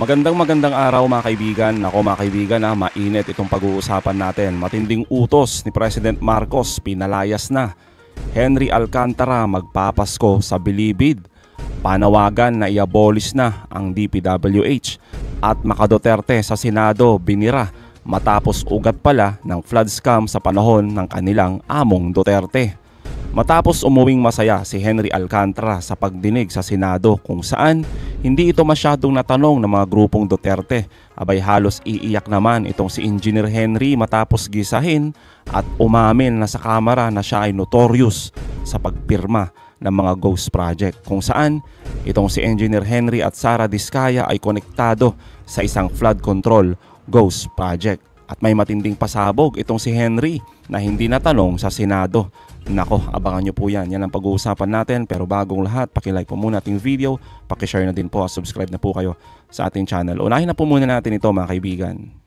Magandang araw mga kaibigan. Ako mga kaibigan, mainit itong pag-uusapan natin. Matinding utos ni President Marcos, pinalayas na. Henry Alcantara magpapasko sa bilibid. Panawagan na i-abolish na ang DPWH. At Duterte sa Senado binira matapos ugat pala ng flood scam sa panahon ng kanilang among Duterte. Matapos umuwing masaya si Henry Alcantara sa pagdinig sa Senado kung saan hindi ito masyadong natanong ng mga grupong Duterte, abay halos iiyak naman itong si Engineer Henry matapos gisahin at umamin na sa kamera na siya ay notorious sa pagpirma ng mga ghost project, kung saan itong si Engineer Henry at Sara Diskaya ay konektado sa isang flood control ghost project. At may matinding pasabog itong si Henry na hindi natanong sa Senado. Nako, abangan nyo po yan. Yan ang pag-uusapan natin. Pero bagong lahat, pakilike po muna ating video, pakishare na din po, subscribe na po kayo sa ating channel. Unahin na po muna natin ito mga kaibigan.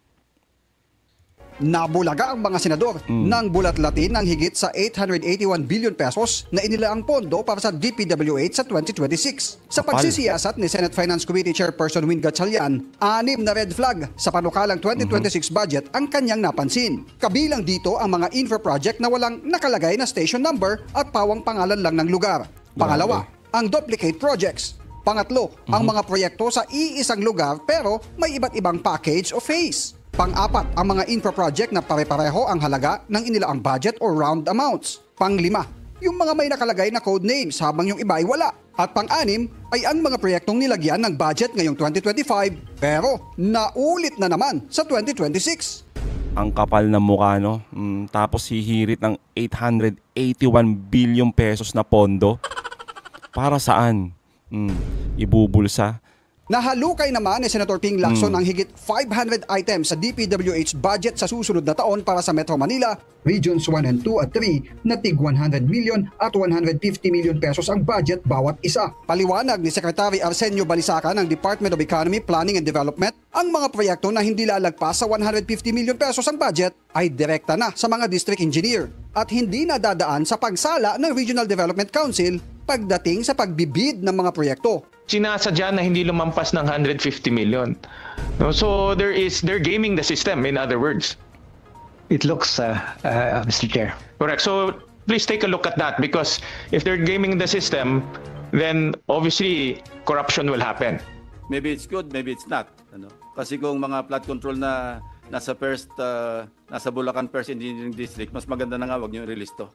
Nabulaga ang mga senador ng bulat-latin ng higit sa 881 billion pesos na inilaang pondo para sa DPWH sa 2026. Sa pagsisiyasat ni Senate Finance Committee Chairperson Win Gatchalian, 6 na red flag sa panukalang 2026 budget ang kanyang napansin. Kabilang dito ang mga infra project na walang nakalagay na station number at pawang pangalan lang ng lugar. Pangalawa, ang duplicate projects. Pangatlo, ang mga proyekto sa iisang lugar pero may iba't ibang package o phase. Pang-apat, ang mga infra project na pare-pareho ang halaga ng inilaang budget or round amounts. Pang-lima, yung mga may nakalagay na code names habang yung iba ay wala. At pang-anim ay ang mga proyektong nilagyan ng budget ngayong 2025 pero naulit na naman sa 2026. Ang kapal ng mukha, no? Tapos hihirit ng 881 billion pesos na pondo. Para saan? Ibubulsa. Nahalukay naman ni Senator Ping Lacson ang higit 500 items sa DPWH budget sa susunod na taon para sa Metro Manila, Regions 1 and 2 at 3 na tig 100 million at 150 million pesos ang budget bawat isa. Paliwanag ni Secretary Arsenio Balisaca ng Department of Economy, Planning and Development, ang mga proyekto na hindi lalagpas sa 150 million pesos ang budget ay direkta na sa mga district engineer at hindi na dadaan sa pagsala ng Regional Development Council pagdating sa pagbibid ng mga proyekto. Sinasadya na hindi lumampas ng 150 million. No, so they're gaming the system, in other words. It looks, Mr. Chair. Correct. So please take a look at that, because if they're gaming the system, then obviously corruption will happen. Maybe it's good, maybe it's not. Kasi kung mga flood control na nasa Bulacan First Engineering District, mas maganda na nga wag niyo i-release to.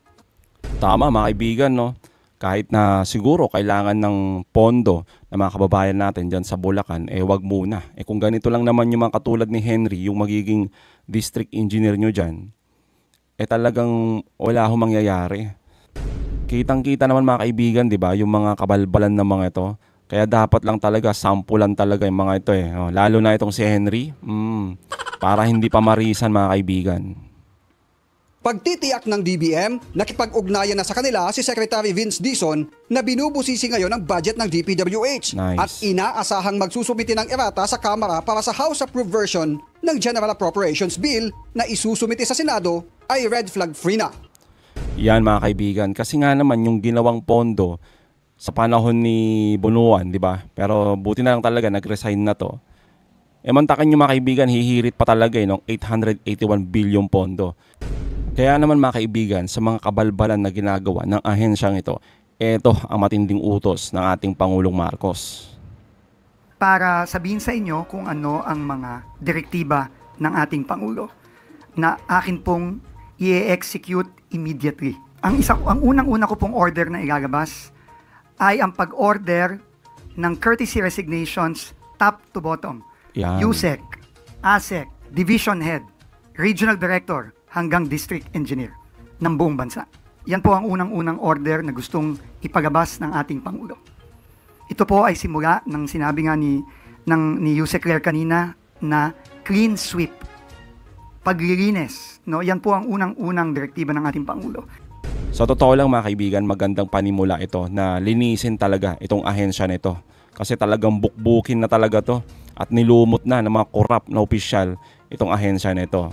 Tama mga kaibigan, no? Kahit na siguro kailangan ng pondo ng mga kababayan natin dyan sa Bulacan, wag muna. Kung ganito lang naman yung mga katulad ni Henry, yung magiging district engineer nyo dyan, talagang wala hong mangyayari. Kitang-kita naman mga kaibigan, di ba? Yung mga kabalbalan ng mga ito. Kaya dapat lang talaga, sampulan talaga yung mga ito lalo na itong si Henry, para hindi pa marisan mga kaibigan. Pagtitiyak ng DBM, nakipag-ugnayan na sa kanila si Secretary Vince Dizon na binubusisi ngayon ang budget ng DPWH. Nice. At inaasahang magsusumiti ng erata sa Kamara para sa House-approved version ng General Appropriations Bill na isusumiti sa Senado ay red flag free na. Yan mga kaibigan, kasi nga naman yung ginawang pondo sa panahon ni Bunuan, di ba? Pero buti na lang talaga nag-resign na to. Mantakan nyo mga kaibigan, hihirit pa talaga ng 881 billion pondo. Kaya naman mga kaibigan, sa mga kabalbalan na ginagawa ng ahensyang ito, ito ang matinding utos ng ating Pangulong Marcos. Para sabihin sa inyo kung ano ang mga direktiba ng ating Pangulo na akin pong i-execute immediately. Ang unang-una ko pong order na ilalabas ay ang pag-order ng courtesy resignations top to bottom. Yan. USEC, ASEC, Division Head, Regional Director, hanggang District Engineer ng buong bansa. Yan po ang unang-unang order na gustong ipagabas ng ating Pangulo. Ito po ay simula ng sinabi nga ni Yusek Claire kanina na clean sweep. Paglilinis. No? Yan po ang unang-unang direktiba ng ating Pangulo. Sa totoo lang mga kaibigan, magandang panimula ito na linisin talaga itong ahensya nito. Kasi talagang bukbukin na talaga to at nilumot na ng mga korap na opisyal itong ahensya nito.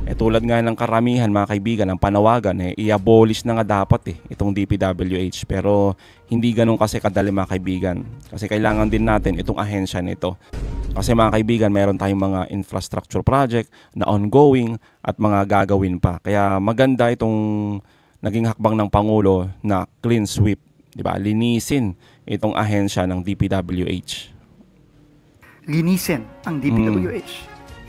Tulad nga ng karamihan mga kaibigan, ang panawagan i-abolish na nga dapat itong DPWH. Pero hindi ganun kasi kadali mga kaibigan. Kasi kailangan din natin itong ahensya nito. Kasi mga kaibigan, meron tayong mga infrastructure project na ongoing at mga gagawin pa. Kaya maganda itong naging hakbang ng Pangulo na clean sweep, di ba? Linisin itong ahensya ng DPWH. Linisin ang DPWH.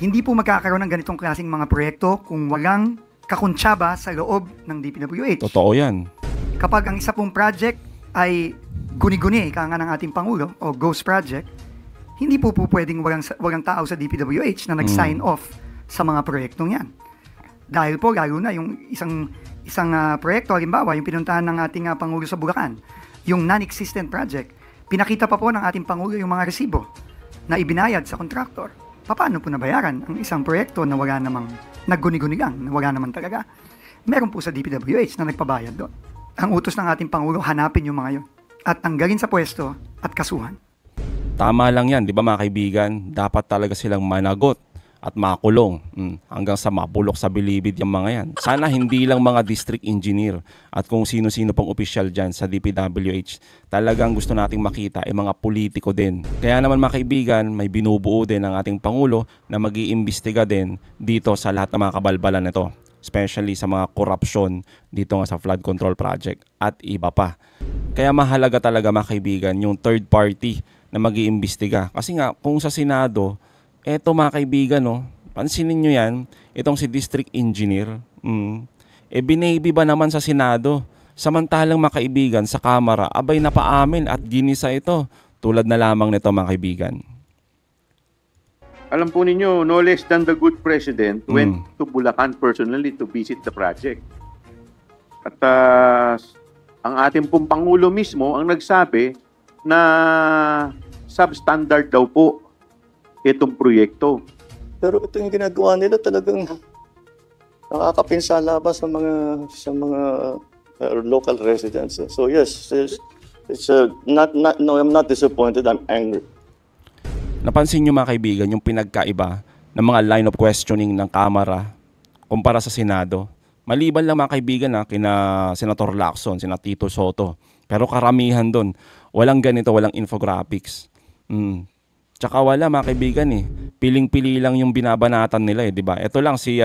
Hindi po magkakaroon ng ganitong klaseng mga proyekto kung walang kakuntsaba sa loob ng DPWH. Totoo yan. Kapag ang isa pong project ay guni-guni, ika nga ng ating Pangulo, o ghost project, hindi po pwedeng walang tao sa DPWH na nag-sign off sa mga proyektong yan. Dahil po, lalo na yung isang proyekto, halimbawa, yung pinuntahan ng ating Pangulo sa Bulacan, yung non-existent project, pinakita pa po ng ating Pangulo yung mga resibo na ibinayad sa kontraktor. Paano po nabayaran ang isang proyekto na wala namang nagguni-guni lang, na wala naman talaga? Meron po sa DPWH na nagpabayad doon. Ang utos ng ating Pangulo, hanapin yung mga yun at tanggalin sa pwesto at kasuhan. Tama lang yan, di ba mga kaibigan? Dapat talaga silang managot at makulong hanggang sa mapulok sa bilibid yung mga yan. Sana hindi lang mga district engineer at kung sino-sino pang opisyal dyan sa DPWH. Talagang gusto nating makita ay mga politiko din. Kaya naman mga kaibigan, may binubuo din ang ating Pangulo na mag-iimbestiga din dito sa lahat ng mga kabalbalan nito. Especially sa mga korupsyon dito nga sa flood control project at iba pa. Kaya mahalaga talaga mga kaibigan yung third party na mag-iimbestiga. Kasi nga kung sa Senado, eto mga kaibigan, no, pansinin nyo yan, itong si District Engineer, binaby ba naman sa Senado? Samantalang mga kaibigan, sa Kamara, abay napaamin at ginisa ito. Tulad na lamang nito mga kaibigan. Alam po ninyo, no less than the good president went to Bulacan personally to visit the project. At ang ating pong Pangulo mismo ang nagsabi na substandard daw po itong proyekto. Pero ito yung ginagawa nila talagang nakakapinsala pa sa mga local residents. So yes, it's no, I'm not disappointed, I'm angry. Napansin nyo mga kaibigan yung pinagkaiba ng mga line of questioning ng Kamara kumpara sa Senado. Maliban lang mga kaibigan kina Senator Lacson, Sina Tito Soto. Pero karamihan doon, walang ganito, walang infographics. Tsaka wala mga kaibigan piling-pili lang yung binabanatan nila di ba? Ito lang si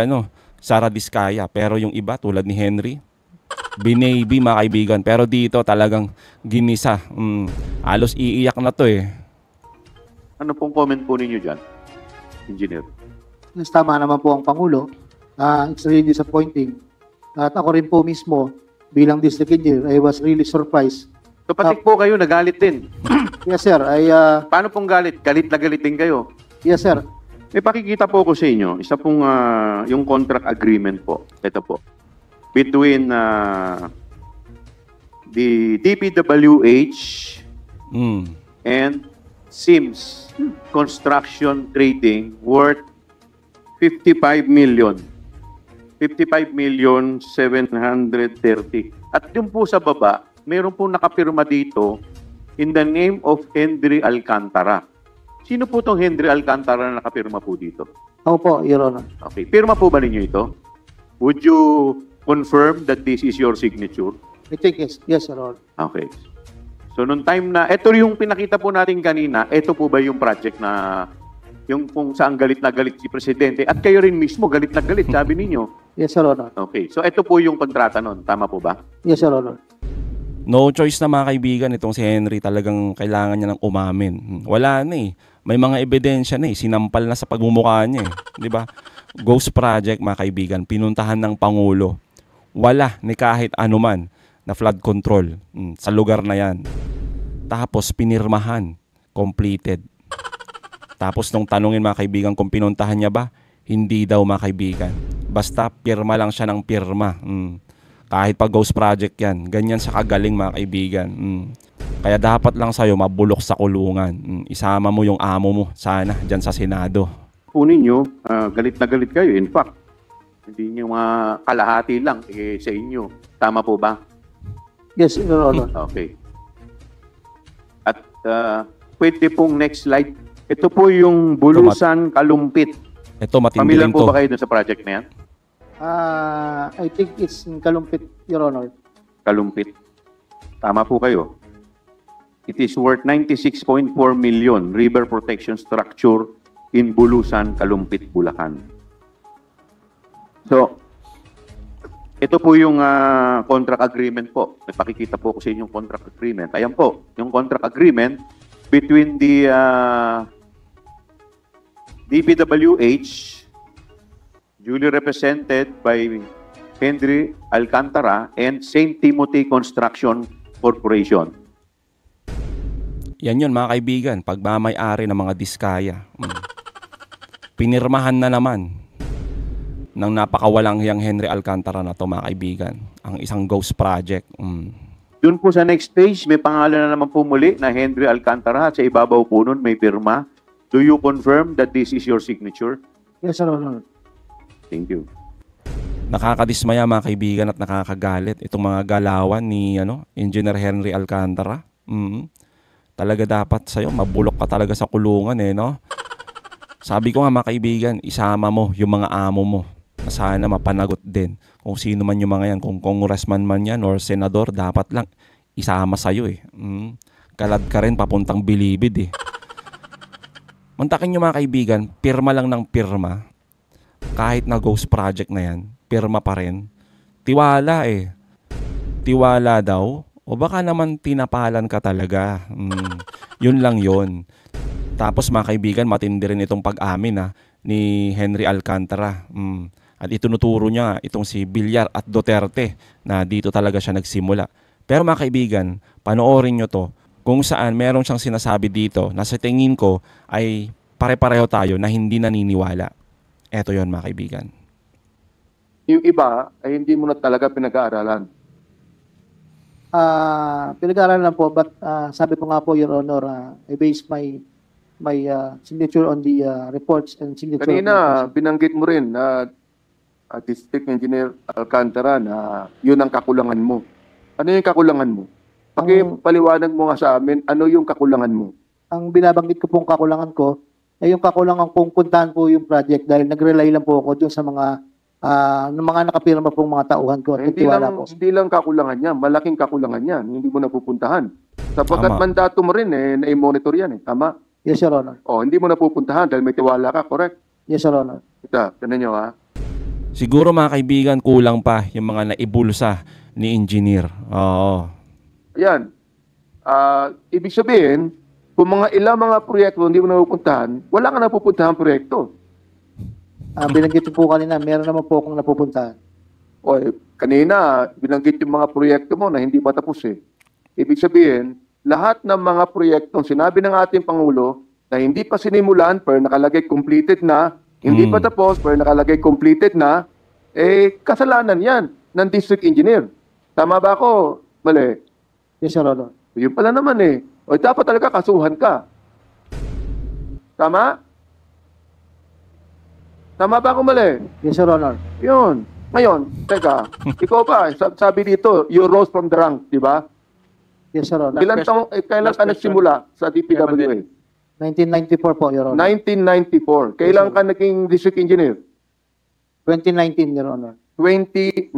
Sara Diskaya, pero yung iba tulad ni Henry, binaby mga kaibigan. Pero dito talagang ginisa. Halos iiyak na to Ano pong comment po ninyo dyan, Engineer? Yes, tama naman po ang Pangulo. It's really disappointing. At ako rin po mismo, bilang district engineer, I was really surprised. Kapatid po kayo, nagalit din. Yes, sir. Paano pong galit? Galit na galit din kayo? Yes, sir. May pakikita po ko sa inyo, isa pong yung contract agreement po. Ito po. Between the DPWH and Sims Construction Trading worth 55 million. 55,730,000. At yung po sa baba, mayroon po nakapirma dito in the name of Henry Alcantara. Sino po tong Henry Alcantara na nakapirma po dito? Ako po, Your Honor. Okay. Pirma po ba ninyo ito? Would you confirm that this is your signature? I think yes, Your Honor. Okay. So, nung time na, ito yung pinakita po natin kanina, ito po ba yung project na, yung kung saan galit na galit si Presidente, at kayo rin mismo galit na galit, sabi ninyo? Yes, Your Honor. Okay. So, ito po yung kontrata nun. Tama po ba? Yes, Your Honor. No choice na mga kaibigan itong si Henry, talagang kailangan niya ng umamin. Wala na May mga ebidensya na sinampal na sa pagmumukha niya di ba? Ghost project mga kaibigan, pinuntahan ng Pangulo. Wala ni kahit anuman na flood control sa lugar na yan. Tapos pinirmahan, completed. Tapos nung tanungin mga kaibigan kung pinuntahan niya ba, hindi daw mga kaibigan. Basta pirma lang siya ng pirma. Kahit pa ghost project yan, ganyan siya kagaling mga kaibigan. Kaya dapat lang sa'yo mabulok sa kulungan. Isama mo yung amo mo sana dyan sa Senado. Po ninyo, galit na galit kayo. In fact, hindi nyo kalahati lang sa inyo. Tama po ba? Yes, Your Honor. Okay. At pwede pong next slide. Ito po yung Bulusan Kalumpit. Ito matindi Pamilyar rin po to. ba kayo dun sa project na yan? I think it's in Kalumpit, Your Honor. Kalumpit. Tama po kayo. It is worth 96.4 million river protection structure in Bulusan, Kalumpit, Bulacan. So, ito po yung contract agreement po. May pakikita po ko sa inyo yung contract agreement. Ayan po, yung contract agreement between the DPWH, duly represented by Henry Alcantara, and St. Timothy Construction Corporation. Yan yun mga kaibigan, pagmamay-ari ng mga diskaya. Pinirmahan na naman ng napakawalang hiyang Henry Alcantara na to mga kaibigan. Ang isang ghost project. Doon po sa next page, may pangalan na naman po muli na Henry Alcantara at sa ibabaw po nun may pirma. Do you confirm that this is your signature? Yes, Your Honor. Thank you. Nakakadismaya mga kaibigan at nakakagalit itong mga galawan ni Engineer Henry Alcantara. Talaga dapat sa'yo, mabulok ka talaga sa kulungan no? Sabi ko nga mga kaibigan, isama mo yung mga amo mo. Sana mapanagot din. Kung sino man yung mga yan, kung congressman man yan or senador, dapat lang isama sa'yo Kalad ka rin papuntang bilibid Mantakin nyo mga kaibigan, pirma lang ng pirma. Kahit na ghost project na yan, pirma pa rin. Tiwala Tiwala daw. O baka naman tinapalan ka talaga. Yun lang yun. Tapos mga kaibigan, matindi rin itong pag-amin ni Henry Alcantara. At itunuturo niya itong si Villar at Duterte na dito talaga siya nagsimula. Pero mga kaibigan, panoorin nyo to kung saan meron siyang sinasabi dito na sa tingin ko ay pare-pareho tayo na hindi naniniwala. Eto yon mga kaibigan. Yung iba ay hindi mo na talaga pinag-aaralan. Pinag-aaralan lang po, but sabi ko nga po, Your Honor, I base my signature on the reports and signature. Kanina, binanggit mo rin na District Engineer Alcantara na yun ang kakulangan mo. Ano yung kakulangan mo? Pakipaliwanag mo nga sa amin, ano yung kakulangan mo? Ang binabanggit ko pong kakulangan ko, ay yung kakulangan kong puntahan po yung project dahil nag-rely lang po ako dun sa mga nakapirma pong mga tauhan ko. Hindi lang kakulangan yan, malaking kakulangan yan, hindi mo napupuntahan. Sapagkat mandato mo rin na-monitor yan Tama? Yes, Your Honor. Hindi mo napupuntahan dahil may tiwala ka, correct? Yes, Your Honor. Ito, tinan nyo Siguro mga kaibigan, kulang pa yung mga naibulsa ni engineer. Oo. Ayan. Ibig sabihin, kung ilang mga proyekto hindi mo napupuntahan, wala ka napupuntahan proyekto. Binanggit po kanina, meron naman po akong napupuntahan. Kanina, binanggit yung mga proyekto mo na hindi pa tapos Ibig sabihin, lahat ng mga proyektong sinabi ng ating Pangulo na hindi pa sinimulan pero nakalagay completed na, hindi pa tapos pero nakalagay completed na, kasalanan yan ng district engineer. Tama ba ako? Mali. Yes, Your Honor. Yun pala naman dapat talaga kasuhan ka. Tama? Tama ba ako mali? Yes, Your Honor. Yun. Ngayon, teka, ikaw ba, sabi dito, you rose from the rank, di ba? Yes, Your Honor. Kailan ka nagsimula sa DPWA? 1994 po, Your Honor. 1994. Kailan ka naging district engineer? 2019, Your Honor. 2019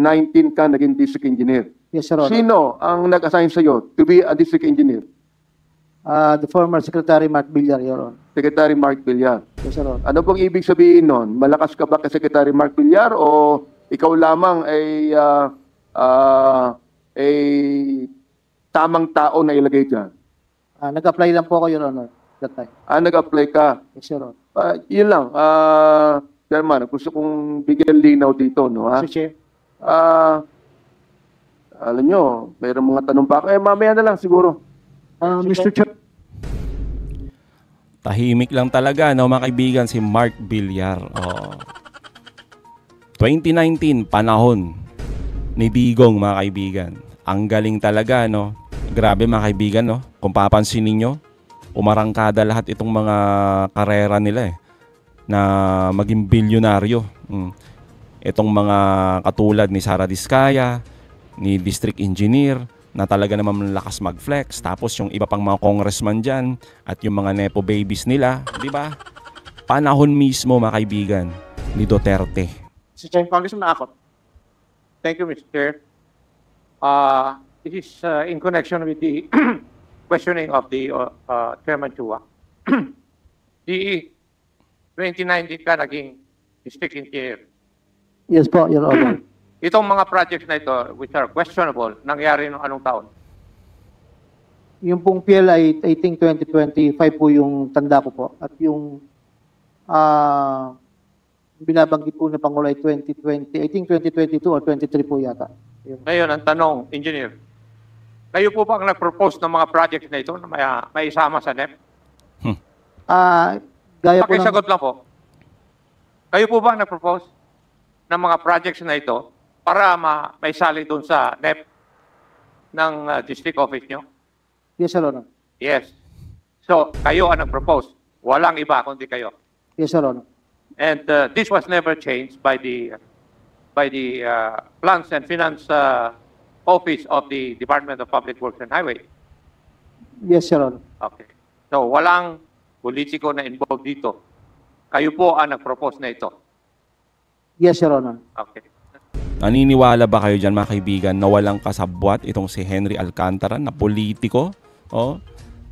ka naging district engineer. Yes, Your Honor. Sino ang nag-assign sa'yo to be a district engineer? The former Secretary Mark Villar, Your Honor. Secretary Mark Villar. Yes, Your Honor. Ano pong ibig sabihin nun? Malakas ka ba kay Secretary Mark Villar o ikaw lamang ay tamang tao na ilagay dyan? Nag-apply lang po ako, Your Honor, that time. Nag-apply ka? Yes, Your Honor. Yun lang. Chairman, gusto kong bigyan linaw dito, no? Mr. Chair. Alam nyo, mayroong mga tanong pa. Mamaya na lang siguro. Mr. Chair. Tahimik lang talaga, mga kaibigan, si Mark Villar. 2019, panahon ni Digong, mga kaibigan. Ang galing talaga, Grabe, mga kaibigan, Kung papansin ninyo, umarangkada lahat itong mga karera nila, na maging bilyonaryo. Itong mga katulad ni Sara Diskaya, ni District Engineer, na talaga naman lakas mag-flex. Tapos yung iba pang mga congressman dyan at yung mga nepo babies nila, di ba? Panahon mismo, mga kaibigan, ni Duterte. Mr. Chair, Congressman Akot. Thank you, Mr. Chair. This is in connection with the questioning of the Chairman Chua. 2019 ka naging district engineer. Yes po, Your Honor. Itong mga projects na ito, which are questionable, nangyari noong anong taon? Yung pong PLI, I think 2025 po yung tanda ko po. At yung binabanggit po na Pangulo ay 2020, I think 2022 or 23 po yata. Ngayon, ang tanong, engineer, kayo po ba ang nag-propose ng mga projects na ito na may isama sa NEP? Gaya po ng... Pakisagot lang po. Kayo po ba ang nag-propose ng mga projects na ito para may sali doon sa NEP ng district office nyo? Yes, Your Honor. Yes. So, kayo ang nag-propose. Walang iba kundi kayo. Yes, Your Honor. And this was never changed by the Plans and Finance Office of the Department of Public Works and Highway. Yes, Your Honor. Okay. So, walang politiko na involved dito. Kayo po ang nag-propose na ito. Yes, Your Honor. Okay. Naniniwala ba kayo dyan, mga kaibigan, na walang kasabwat itong si Henry Alcantara na politiko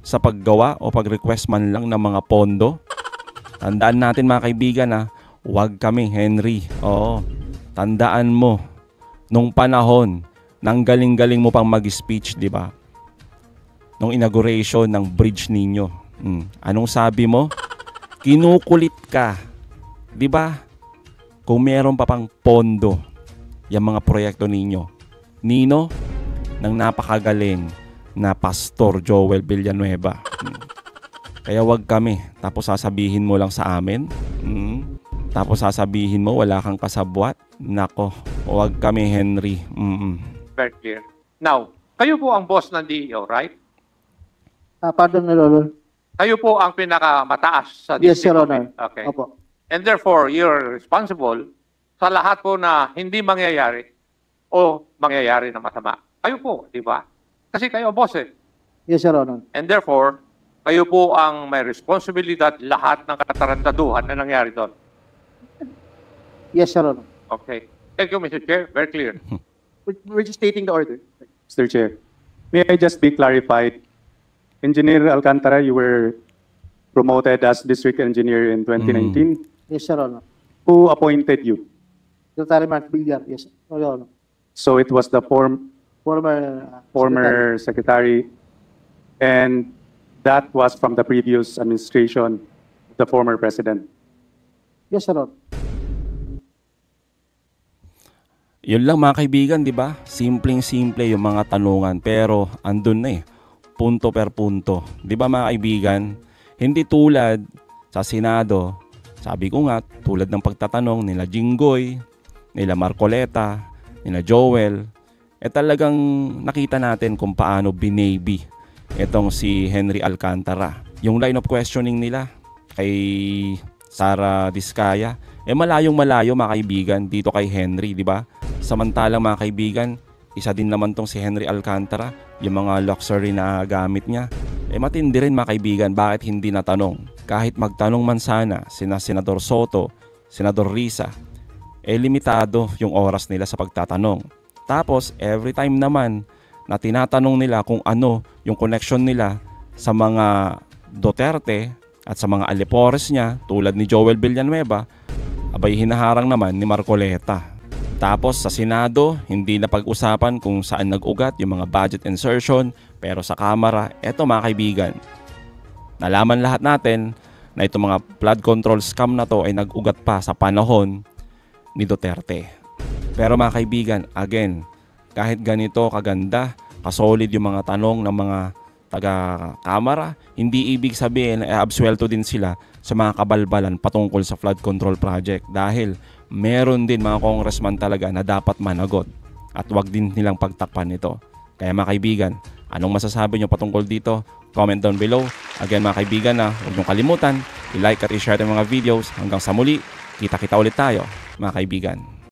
sa paggawa o pag-request man lang ng mga pondo? Tandaan natin, mga kaibigan, huwag kami, Henry. Tandaan mo, nung panahon, nang galing-galing mo pang mag-speech, di ba? Nung inauguration ng bridge ninyo. Anong sabi mo? Kinukulit ka. Di ba? Kung meron pa pang pondo, yung mga proyekto ninyo. Nino, ng napakagaling na Pastor Joel Villanueva. Kaya wag kami. Tapos sasabihin mo lang sa amin. Tapos sasabihin mo wala kang kasabwat. Nako, wag kami, Henry. Very clear. Now, kayo po ang boss ng DEO, right? Pardon, Your Honor. Kayo po ang pinakamataas sa Yes, Your district. Honor. Okay. Opo. And therefore, you're responsible sa lahat po na hindi mangyayari o mangyayari na masama. Kayo po, di ba? Kasi kayo ang boss eh. Yes, Your Honor. And therefore, kayo po ang may responsibilidad lahat ng katarantaduhan na nangyari doon. Yes, Your Honor. Okay. Thank you, Mr. Chair. Very clear. We're just stating the order, Mr. Chair. May I just be clarified? Engineer Alcantara, you were promoted as district engineer in 2019. Yes, Your Honor. Who appointed you? Secretary Mark Villar. Yes, Your Honor. So it was the Former secretary, and that was from the previous administration, the former president. Yes, Your Honor. Yun lang, mga kaibigan, di ba? Simpleng-simple yung mga tanungan, pero andun na punto per punto. Di ba, mga kaibigan? Hindi tulad sa Senado, sabi ko nga, tulad ng pagtatanong nila Jinggoy, nila Marcoleta, nila Joel, talagang nakita natin kung paano binaby itong si Henry Alcantara. Yung line of questioning nila kay Sara Diskaya, malayong malayo, mga kaibigan, dito kay Henry, di ba? Samantalang, mga kaibigan, isa din naman tong si Henry Alcantara, yung mga luxury na gamit niya. Matindi rin, mga kaibigan, bakit hindi natanong? Kahit magtanong man sana sina Senador Soto, Senador Risa, limitado yung oras nila sa pagtatanong. Tapos, every time naman na tinatanong nila kung ano yung connection nila sa mga Duterte at sa mga alipores niya, tulad ni Joel Villanueva, abay hinaharang naman ni Marcoleta. Tapos sa Senado, hindi na pag-usapan kung saan nag-ugat yung mga budget insertion, pero sa Kamara, eto, mga kaibigan, nalaman lahat natin na itong mga flood control scam na to ay nag-ugat pa sa panahon ni Duterte. Pero, mga kaibigan, again, kahit ganito kaganda, kasolid yung mga tanong ng mga taga-Kamara, hindi ibig sabihin na absuelto din sila sa mga kabalbalan patungkol sa flood control project, dahil meron din mga congressman talaga na dapat managot at wag din nilang pagtakpan ito. Kaya, mga kaibigan, anong masasabi nyo patungkol dito? Comment down below. Again, mga kaibigan, huwag nyo kalimutan i-like at i-share yung mga videos. Hanggang sa muli, kita-kita ulit tayo, mga kaibigan.